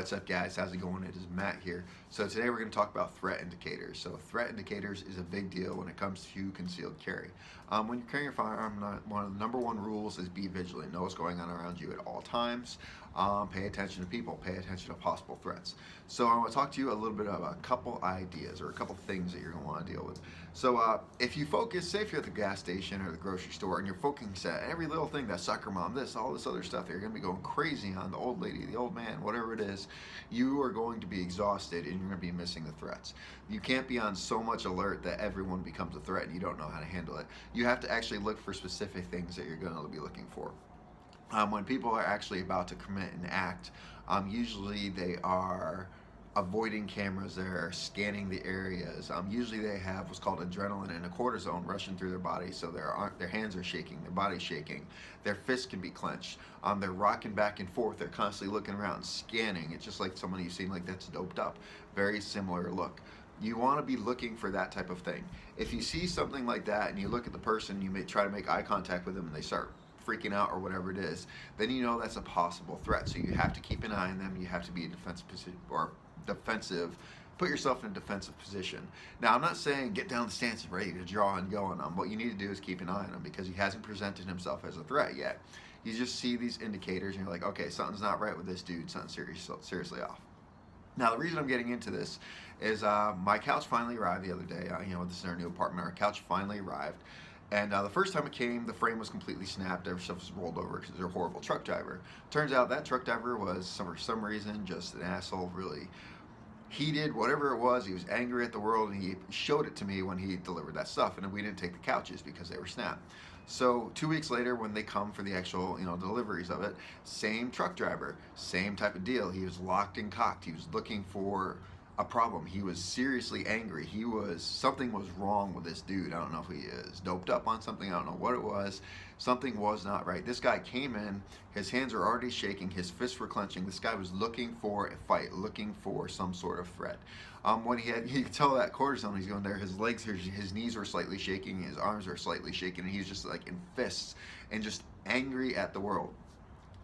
What's up, guys? How's it going? It is Matt here. So today we're going to talk about threat indicators. So threat indicators is a big deal when it comes to concealed carry. When you're carrying a firearm, one of the number one rules is be vigilant. Know what's going on around you at all times. Pay attention to people. Pay attention to possible threats. So I want to talk to you a little bit about a couple ideas or a couple things that you're going to want to deal with. So if you focus, say if you're at the gas station or the grocery store and you're focusing at every little thing, that soccer mom, this, all this other stuff, you're going to be going crazy on the old lady, the old man, whatever it is, you are going to be exhausted and you're going to be missing the threats. You can't be on so much alert that everyone becomes a threat and you don't know how to handle it. You have to actually look for specific things that you're going to be looking for. When people are actually about to commit an act, usually they are avoiding cameras, they're scanning the areas. Usually they have what's called adrenaline and a cortisone rushing through their body, so their hands are shaking, their body's shaking, their fists can be clenched. They're rocking back and forth, they're constantly looking around, scanning. It's just like someone you've seen like that's doped up. Very similar look. You want to be looking for that type of thing. If you see something like that and you look at the person, you may try to make eye contact with them and they start freaking out or whatever it is, then you know that's a possible threat. So you have to keep an eye on them. You have to be in defensive, put yourself in a defensive position. Now, I'm not saying get down the stance and ready to draw and go on them. What you need to do is keep an eye on him because he hasn't presented himself as a threat yet. You just see these indicators and you're like, okay, something's not right with this dude. Something's seriously off. Now, the reason I'm getting into this is my couch finally arrived the other day. This is our new apartment. Our couch finally arrived. And the first time it came, the frame was completely snapped. Every stuff was rolled over because they're a horrible truck driver. Turns out that truck driver was, for some reason, just an asshole, really heated, whatever it was. He was angry at the world, and he showed it to me when he delivered that stuff. And we didn't take the couches because they were snapped. So 2 weeks later, when they come for the actual, deliveries of it, same truck driver, same type of deal. He was locked and cocked. He was looking for a problem. He was seriously angry. Something was wrong with this dude. I don't know if he is doped up on something. I don't know what it was. Something was not right. This guy came in, his hands are already shaking, his fists were clenching. This guy was looking for a fight, looking for some sort of threat. When you could tell that cortisone he's going there, his legs, his knees were slightly shaking, his arms were slightly shaking, and he was just like in fists and just angry at the world.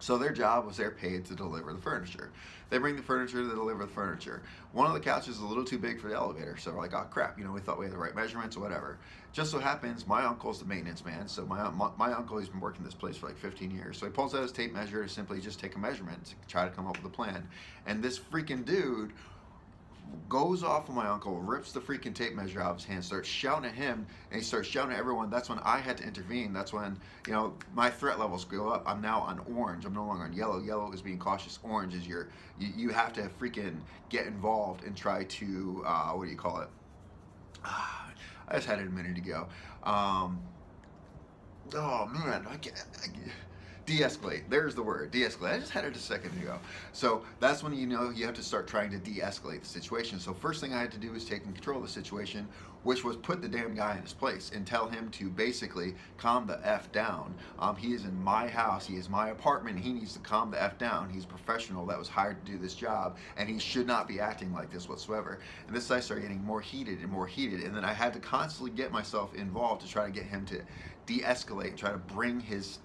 So their job was they're paid to deliver the furniture. They bring the furniture, they deliver the furniture. One of the couches is a little too big for the elevator, so we're like, oh crap, we thought we had the right measurements or whatever. Just so happens, my uncle's the maintenance man, so my uncle, he's been working this place for like 15 years. So he pulls out his tape measure to simply just take a measurement to try to come up with a plan. And this freaking dude goes off of my uncle, rips the freaking tape measure out of his hand, starts shouting at him, and he starts shouting at everyone. That's when I had to intervene. That's when, my threat levels go up. I'm now on orange. I'm no longer on yellow. Yellow is being cautious. Orange is you have to freaking get involved and try to, what do you call it? I just had it a minute ago. Oh man, I can't. De-escalate. There's the word. De-escalate. I just had it a second ago. So that's when you have to start trying to de-escalate the situation. So first thing I had to do was take control of the situation, which was put the damn guy in his place and tell him to basically calm the F down. He is in my house. He is my apartment. He needs to calm the F down. He's a professional that was hired to do this job, and he should not be acting like this whatsoever. And this I started getting more heated and more heated, and then I had to constantly get myself involved to try to get him to de-escalate and try to bring his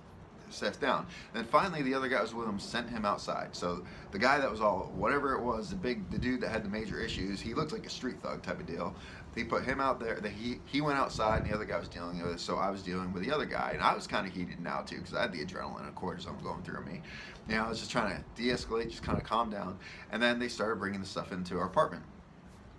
stuff down. Then finally the other guy was with him sent him outside. So the guy that was all whatever it was, the dude that had the major issues, he looked like a street thug type of deal. They put him out there. He went outside and the other guy was dealing with it. So I was dealing with the other guy, and I was kind of heated now too because I had the adrenaline and cortisone going through me. I was just trying to de-escalate, just kind of calm down. And then they started bringing the stuff into our apartment.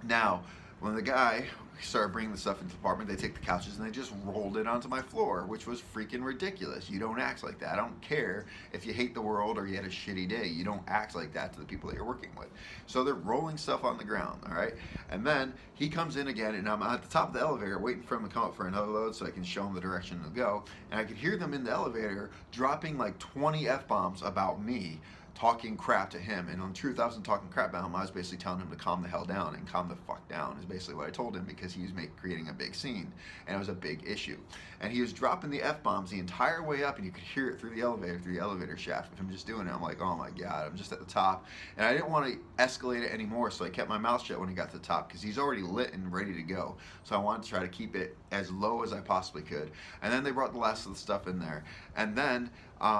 Now, when the guy started bringing the stuff into the apartment, they take the couches and they just rolled it onto my floor, which was freaking ridiculous. You don't act like that. I don't care if you hate the world or you had a shitty day. You don't act like that to the people that you're working with. So they're rolling stuff on the ground, all right? And then he comes in again, and I'm at the top of the elevator waiting for him to come up for another load so I can show him the direction to go. And I could hear them in the elevator dropping like 20 F-bombs about me, talking crap to him. And in truth, I wasn't talking crap about him. I was basically telling him to calm the hell down and calm the fuck down is basically what I told him because he was creating a big scene and it was a big issue. And he was dropping the F-bombs the entire way up, and you could hear it through the elevator shaft of him just doing it. I'm like, oh my God, I'm just at the top. And I didn't want to escalate it anymore, so I kept my mouth shut when he got to the top because he's already lit and ready to go. So I wanted to try to keep it as low as I possibly could. And then they brought the last of the stuff in there. And then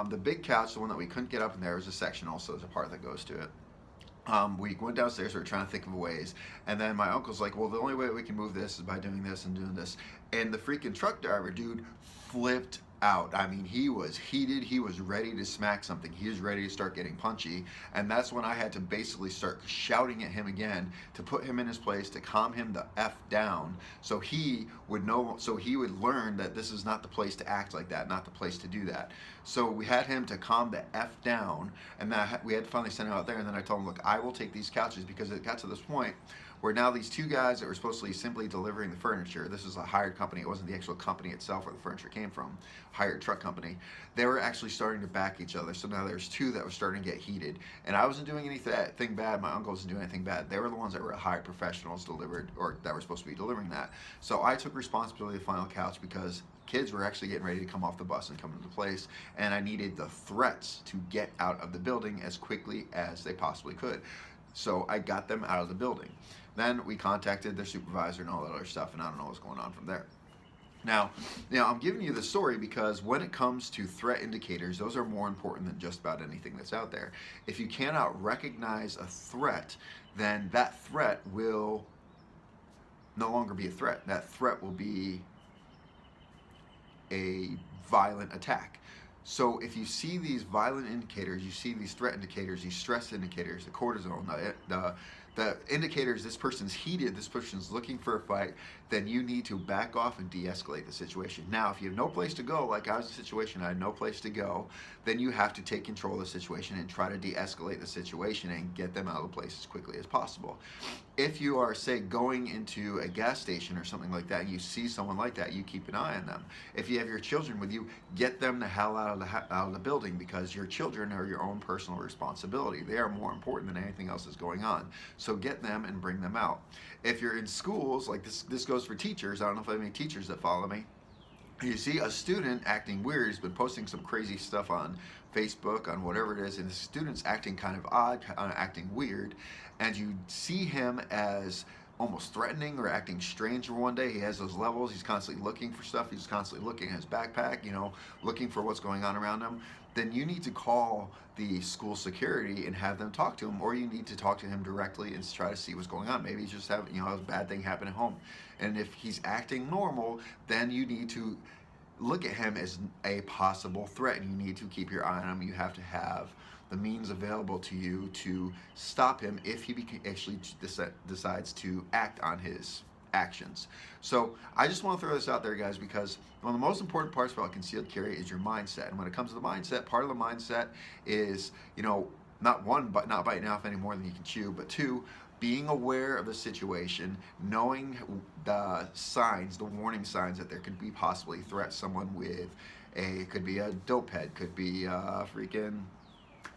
the big couch, the one that we couldn't get up in there, was a section also, there's a part that goes to it. We went downstairs. We were trying to think of ways, and then my uncle's like, "Well, the only way we can move this is by doing this and doing this." And the freaking truck driver, dude, flipped out. I mean, he was heated. He was ready to smack something. He was ready to start getting punchy, and that's when I had to basically start shouting at him again to put him in his place, to calm him the f down, so he would know, so he would learn that this is not the place to act like that, not the place to do that. So we had him to calm the f down, and that we had to finally send him out there. And then I told him, look, I will take these couches, because it got to this point where now these two guys that were supposed to be simply delivering the furniture, this was a hired company, it wasn't the actual company itself where the furniture came from, hired truck company, they were actually starting to back each other. So now there's two that were starting to get heated, and I wasn't doing anything bad, my uncle wasn't doing anything bad, they were the ones that were hired professionals delivered, or that were supposed to be delivering that. So I took responsibility of the final couch, because kids were actually getting ready to come off the bus and come into place, and I needed the threats to get out of the building as quickly as they possibly could. So I got them out of the building. Then we contacted their supervisor and all that other stuff, and I don't know what's going on from there. Now, I'm giving you this story because when it comes to threat indicators, those are more important than just about anything that's out there. If you cannot recognize a threat, then that threat will no longer be a threat. That threat will be a violent attack. So if you see these violent indicators, you see these threat indicators, these stress indicators, the cortisol, the indicators this person's heated, this person's looking for a fight, then you need to back off and de-escalate the situation. Now, if you have no place to go, like I was in a situation, I had no place to go, then you have to take control of the situation and try to de-escalate the situation and get them out of the place as quickly as possible. If you are, say, going into a gas station or something like that, and you see someone like that, you keep an eye on them. If you have your children with you, get them the hell out of the building, because your children are your own personal responsibility. They are more important than anything else that's going on. So get them and bring them out. If you're in schools, like this goes for teachers, I don't know if I have any teachers that follow me. You see a student acting weird, he's been posting some crazy stuff on Facebook, on whatever it is, and the student's acting kind of odd, acting weird, and you see him as almost threatening or acting strange for one day. He has those levels, he's constantly looking for stuff, he's constantly looking at his backpack, looking for what's going on around him. Then you need to call the school security and have them talk to him, or you need to talk to him directly and try to see what's going on. Maybe he's just having, a bad thing happen at home. And if he's acting normal, then you need to look at him as a possible threat, and you need to keep your eye on him. You have to have the means available to you to stop him if he actually decides to act on his actions. So I just want to throw this out there, guys, because one of the most important parts about concealed carry is your mindset. And when it comes to the mindset, part of the mindset is, not one, but not biting off any more than you can chew, but two, being aware of the situation, knowing the signs, the warning signs that there could be possibly threats. Someone with it could be a dope head, could be freaking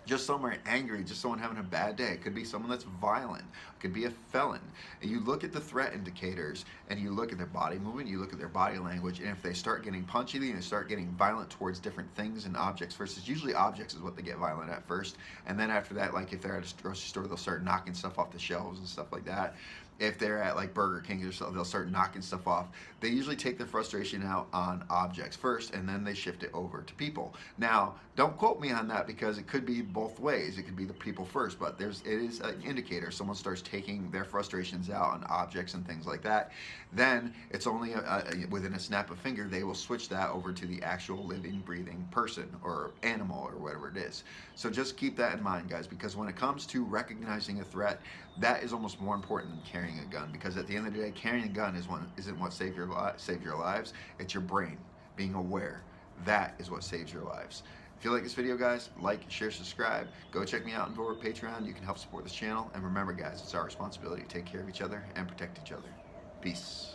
just someone angry, just someone having a bad day. It could be someone that's violent. It could be a felon. And you look at the threat indicators, and you look at their body movement, you look at their body language, and if they start getting punchy and they start getting violent towards different things and objects first, usually objects is what they get violent at first, and then after that, like if they're at a grocery store, they'll start knocking stuff off the shelves and stuff like that. If they're at like Burger King or something, they'll start knocking stuff off. They usually take their frustration out on objects first, and then they shift it over to people. Now, don't quote me on that, because it could be both ways. It could be the people first, but it is an indicator. Someone starts taking their frustrations out on objects and things like that. Then it's only within a snap of finger, they will switch that over to the actual living, breathing person or animal or whatever it is. So just keep that in mind, guys, because when it comes to recognizing a threat, that is almost more important than carrying a gun, because at the end of the day, carrying a gun isn't what saved your lives. It's your brain being aware. That is what saves your lives. If you like this video, guys, like, share, subscribe. Go check me out on Patreon. You can help support this channel. And remember, guys, it's our responsibility to take care of each other and protect each other. Peace.